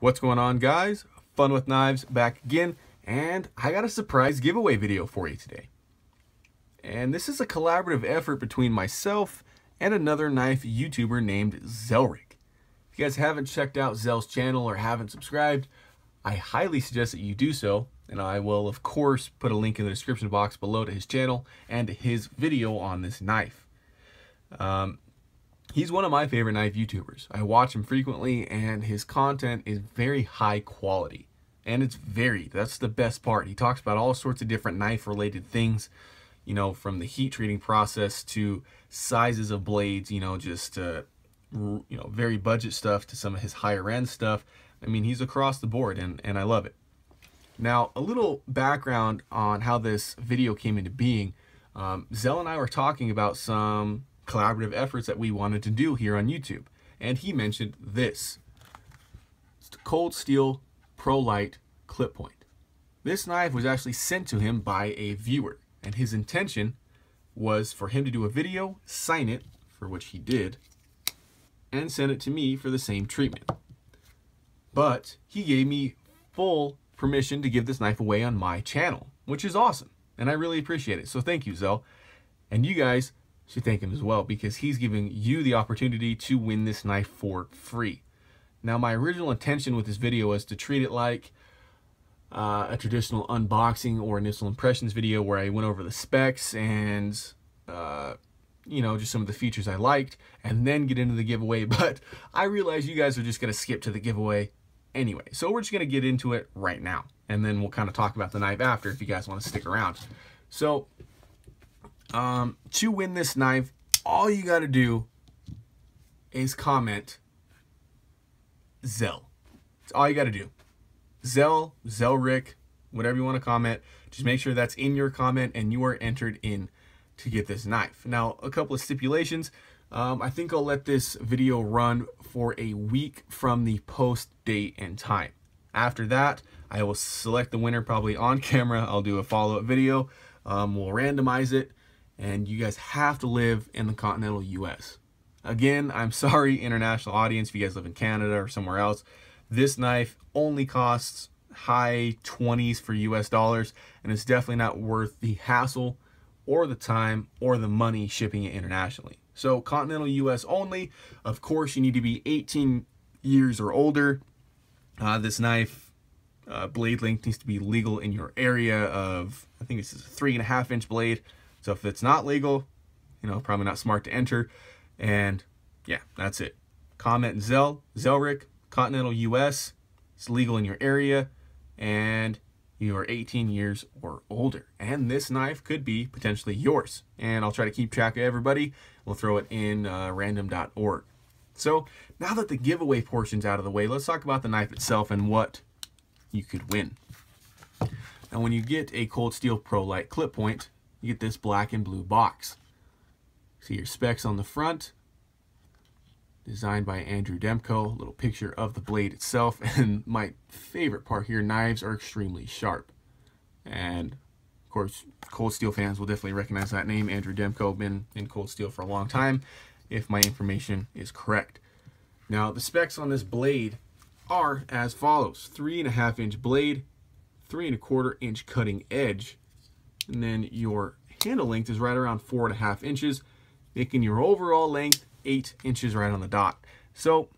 What's going on, guys? Fun with Knives back again, and I got a surprise giveaway video for you today. And this is a collaborative effort between myself and another knife YouTuber named Zelrick. If you guys haven't checked out Zel's channel or haven't subscribed, I highly suggest that you do so, and I will of course put a link in the description box below to his channel and to his video on this knife. He's one of my favorite knife YouTubers. I watch him frequently, and his content is very high quality. And it's varied. That's the best part. He talks about all sorts of different knife-related things, you know, from the heat treating process to sizes of blades, you know, just, very budget stuff to some of his higher end stuff. I mean, he's across the board, and I love it. Now, a little background on how this video came into being. Zel and I were talking about some collaborative efforts that we wanted to do here on YouTube, and he mentioned this. It's the Cold Steel Prolite clip point. This knife was actually sent to him by a viewer, and his intention was for him to do a video, sign it, for which he did, and send it to me for the same treatment. But he gave me full permission to give this knife away on my channel, which is awesome, and I really appreciate it. So thank you, Zel. And you guys should thank him as well, because he's giving you the opportunity to win this knife for free. Now, my original intention with this video was to treat it like a traditional unboxing or initial impressions video where I went over the specs and just some of the features I liked, and then get into the giveaway. But I realize you guys are just going to skip to the giveaway anyway, so we're just going to get into it right now, and then we'll kind of talk about the knife after if you guys want to stick around. So to win this knife, all you got to do is comment Zel. That's all you got to do. Zel, Zelrick, whatever you want to comment. Just make sure that's in your comment and you are entered in to get this knife. Now, a couple of stipulations. I think I'll let this video run for a week from the post date and time. After that, I will select the winner probably on camera. I'll do a follow-up video. We'll randomize it. And you guys have to live in the continental US. Again, I'm sorry, international audience, if you guys live in Canada or somewhere else. This knife only costs high 20s for US dollars, and it's definitely not worth the hassle or the time or the money shipping it internationally. So continental US only. Of course, you need to be 18 years or older. This knife blade length needs to be legal in your area of, I think this is a 3.5-inch blade. So if it's not legal, probably not smart to enter. And yeah, that's it. Comment Zelrick, continental US. It's legal in your area, and you are 18 years or older. And this knife could be potentially yours. And I'll try to keep track of everybody. We'll throw it in random.org. So now that the giveaway portion's out of the way, let's talk about the knife itself and what you could win. Now, when you get a Cold Steel Prolite clip point, you get this black and blue box. See your specs on the front, designed by Andrew Demko, a little picture of the blade itself, and my favorite part here, knives are extremely sharp. And of course, Cold Steel fans will definitely recognize that name. Andrew Demko, been in Cold Steel for a long time, if my information is correct. Now, the specs on this blade are as follows: 3.5-inch blade, 3.25-inch cutting edge, and then your handle length is right around 4.5 inches, making your overall length 8 inches right on the dot. So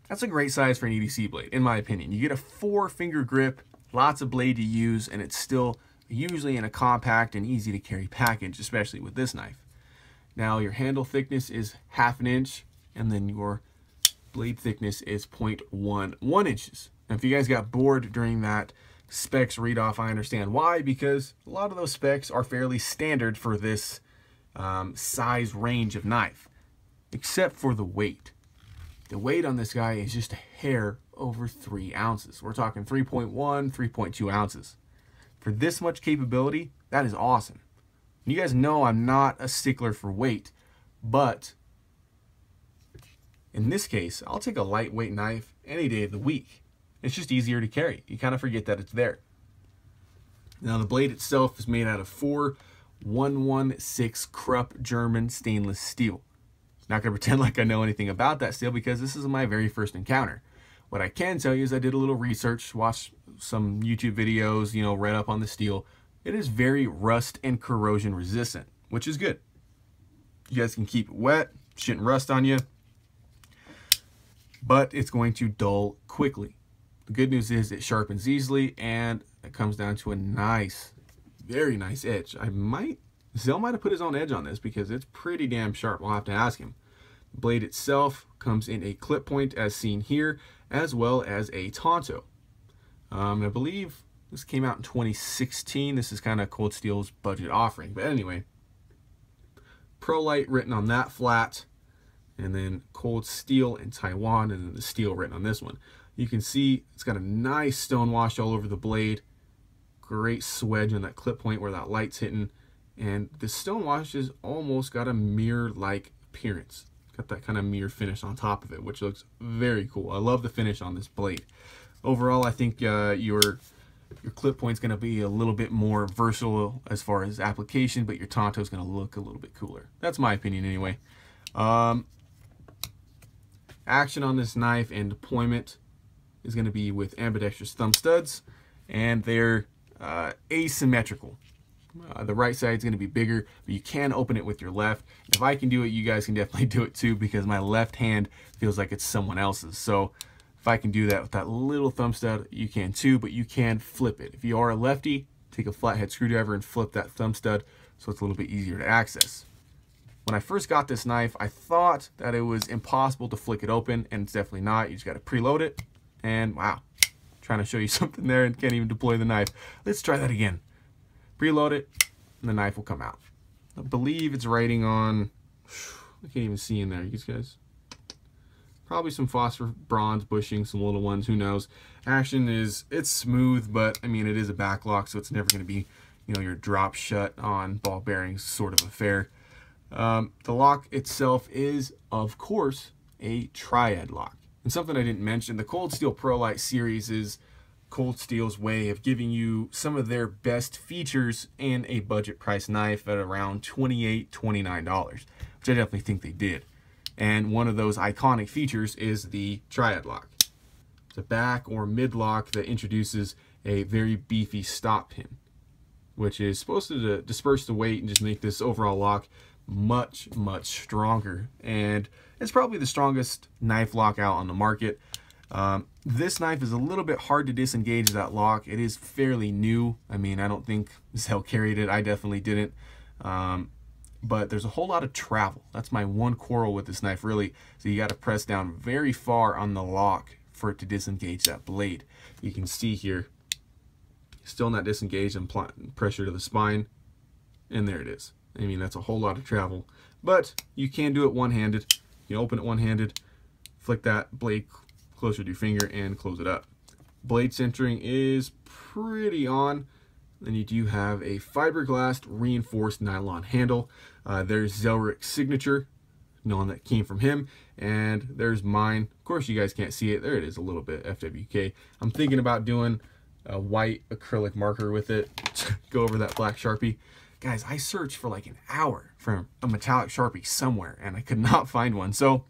that's a great size for an EDC blade, in my opinion. You get a 4-finger grip, lots of blade to use, and it's still usually in a compact and easy to carry package, especially with this knife. Now, your handle thickness is 1/2 inch, and then your blade thickness is 0.11 inches. Now, if you guys got bored during that specs read off, I understand why, because a lot of those specs are fairly standard for this size range of knife, except for the weight. The weight on this guy is just a hair over 3 ounces. We're talking 3.1, 3.2 ounces. For this much capability, that is awesome. You guys know I'm not a stickler for weight, but in this case, I'll take a lightweight knife any day of the week. It's just easier to carry. You kind of forget that it's there. Now, the blade itself is made out of 4-116 Krupp German stainless steel. Not going to pretend like I know anything about that steel, because this is my very first encounter. What I can tell you is I did a little research, watched some YouTube videos, you know, read up on the steel. It is very rust and corrosion resistant, which is good. You guys can keep it wet, shouldn't rust on you, but it's going to dull quickly. The good news is it sharpens easily, and it comes down to a nice, very nice edge. Zel might have put his own edge on this because it's pretty damn sharp. I'll have to ask him. The blade itself comes in a clip point as seen here, as well as a Tonto. I believe this came out in 2016. This is kind of Cold Steel's budget offering. But anyway, Prolite written on that flat, and then Cold Steel in Taiwan, and then the steel written on this one. You can see it's got a nice stone wash all over the blade. Great swedge on that clip point where that light's hitting. And the stone wash has almost got a mirror-like appearance. It's got that kind of mirror finish on top of it, which looks very cool. I love the finish on this blade. Overall, I think your clip point's going to be a little bit more versatile as far as application, but your Tonto is going to look a little bit cooler. That's my opinion anyway. Action on this knife and deployment is going to be with ambidextrous thumb studs, and they're asymmetrical. The right side is going to be bigger, but you can open it with your left. If I can do it, you guys can definitely do it too, because my left hand feels like it's someone else's. So if I can do that with that little thumb stud, you can too, but you can flip it. If you are a lefty, take a flathead screwdriver and flip that thumb stud so it's a little bit easier to access. When I first got this knife, I thought that it was impossible to flick it open, and it's definitely not. You just got to preload it, and wow, trying to show you something there and can't even deploy the knife. Let's try that again. Preload it, and the knife will come out. I believe it's writing on, I can't even see in there, you guys. Probably some phosphor bronze bushing, some little ones, who knows. Action is, it's smooth, but I mean, it is a back lock, so it's never going to be, you know, your drop shut on ball bearings sort of affair. The lock itself is, of course, a triad lock. And something I didn't mention, the Cold Steel Prolite series is Cold Steel's way of giving you some of their best features in a budget price knife at around $28, $29, which I definitely think they did. And one of those iconic features is the triad lock. It's a back or mid lock that introduces a very beefy stop pin, which is supposed to disperse the weight and just make this overall lock much, much stronger. And it's probably the strongest knife lock out on the market. This knife is a little bit hard to disengage that lock. It is fairly new. I mean, I don't think Zel carried it. I definitely didn't. But there's a whole lot of travel. That's my one quarrel with this knife, really. So you got to press down very far on the lock for it to disengage that blade. You can see here, still not disengaged, and pressure to the spine, and there it is. I mean, that's a whole lot of travel. But you can do it one-handed. You open it one-handed, flick that blade closer to your finger, and close it up. Blade centering is pretty on. Then you do have a fiberglass reinforced nylon handle. There's Zelrick's signature, knowing that came from him, and there's mine. Of course, you guys can't see it. There it is, a little bit, FWK. I'm thinking about doing a white acrylic marker with it. Go over that black Sharpie. Guys, I searched for like an hour for a metallic Sharpie somewhere, and I could not find one. So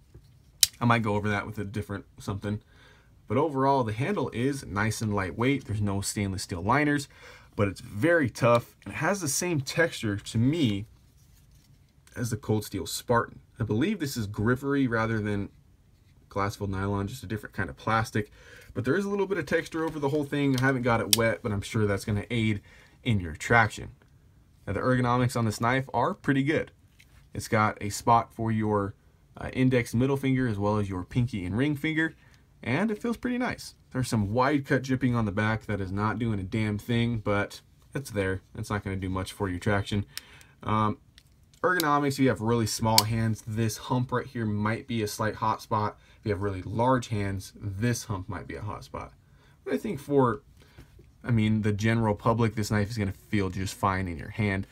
I might go over that with a different something. But overall, the handle is nice and lightweight. There's no stainless steel liners, but it's very tough, and it has the same texture to me as the Cold Steel Spartan. I believe this is grippery rather than glass-filled nylon, just a different kind of plastic. But there is a little bit of texture over the whole thing. I haven't got it wet, but I'm sure that's going to aid in your traction. Now, the ergonomics on this knife are pretty good. It's got a spot for your index middle finger as well as your pinky and ring finger, and it feels pretty nice. There's some wide cut jipping on the back that is not doing a damn thing, but it's there. It's not going to do much for your traction. Ergonomics, if you have really small hands, this hump right here might be a slight hot spot. If you have really large hands, this hump might be a hot spot. But I think for, I mean, the general public, this knife is going to feel just fine in your hand.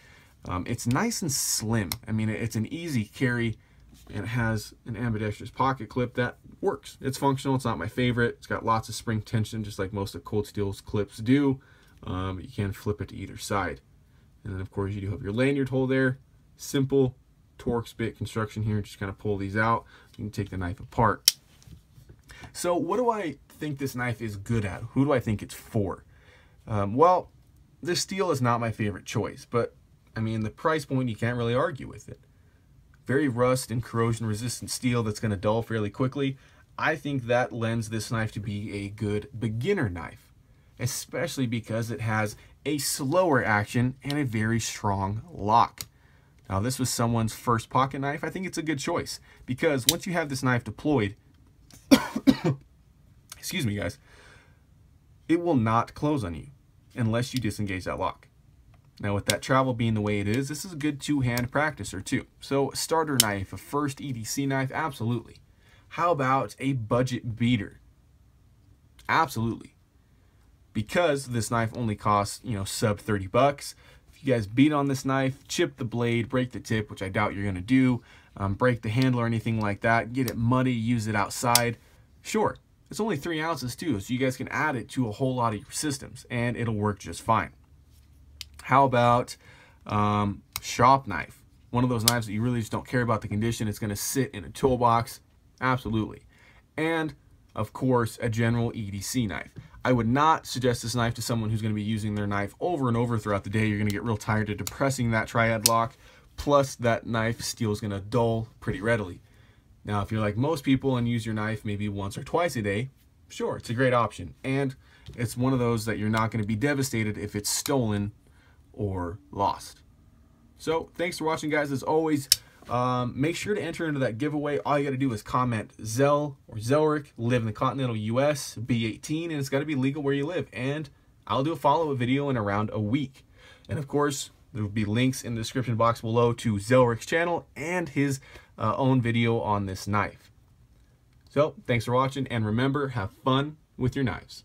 It's nice and slim. I mean, it's an easy carry, and it has an ambidextrous pocket clip that works. It's functional. It's not my favorite. It's got lots of spring tension, just like most of Cold Steel's clips do. You can flip it to either side. And then, of course, you do have your lanyard hole there. Simple Torx bit construction here. Just kind of pull these out. You can take the knife apart. So what do I think this knife is good at? Who do I think it's for? Well, this steel is not my favorite choice, but I mean, the price point, you can't really argue with it. Very rust and corrosion resistant steel that's going to dull fairly quickly. I think that lends this knife to be a good beginner knife, especially because it has a slower action and a very strong lock. Now, this was someone's first pocket knife. I think it's a good choice because once you have this knife deployed, excuse me guys, it will not close on you unless you disengage that lock. Now, with that travel being the way it is, this is a good two-hand practicer too. So, starter knife, a first EDC knife, absolutely. How about a budget beater? Absolutely. Because this knife only costs, sub 30 bucks. If you guys beat on this knife, chip the blade, break the tip, which I doubt you're gonna do, break the handle or anything like that, get it muddy, use it outside, sure. It's only 3 ounces too, so you guys can add it to a whole lot of your systems and it'll work just fine. How about shop knife? One of those knives that you really just don't care about the condition. It's going to sit in a toolbox. Absolutely. And, of course, a general EDC knife. I would not suggest this knife to someone who's going to be using their knife over and over throughout the day. You're going to get real tired of depressing that triad lock. Plus, that knife steel is going to dull pretty readily. Now, if you're like most people and use your knife maybe once or twice a day, sure, it's a great option. And it's one of those that you're not going to be devastated if it's stolen or lost. So thanks for watching, guys. As always, make sure to enter into that giveaway. All you got to do is comment Zell or Zelrick, live in the continental US, be 18, and it's got to be legal where you live. And I'll do a follow-up video in around a week. And of course, there will be links in the description box below to Zelrick's channel and his own video on this knife. So thanks for watching, and remember, have fun with your knives.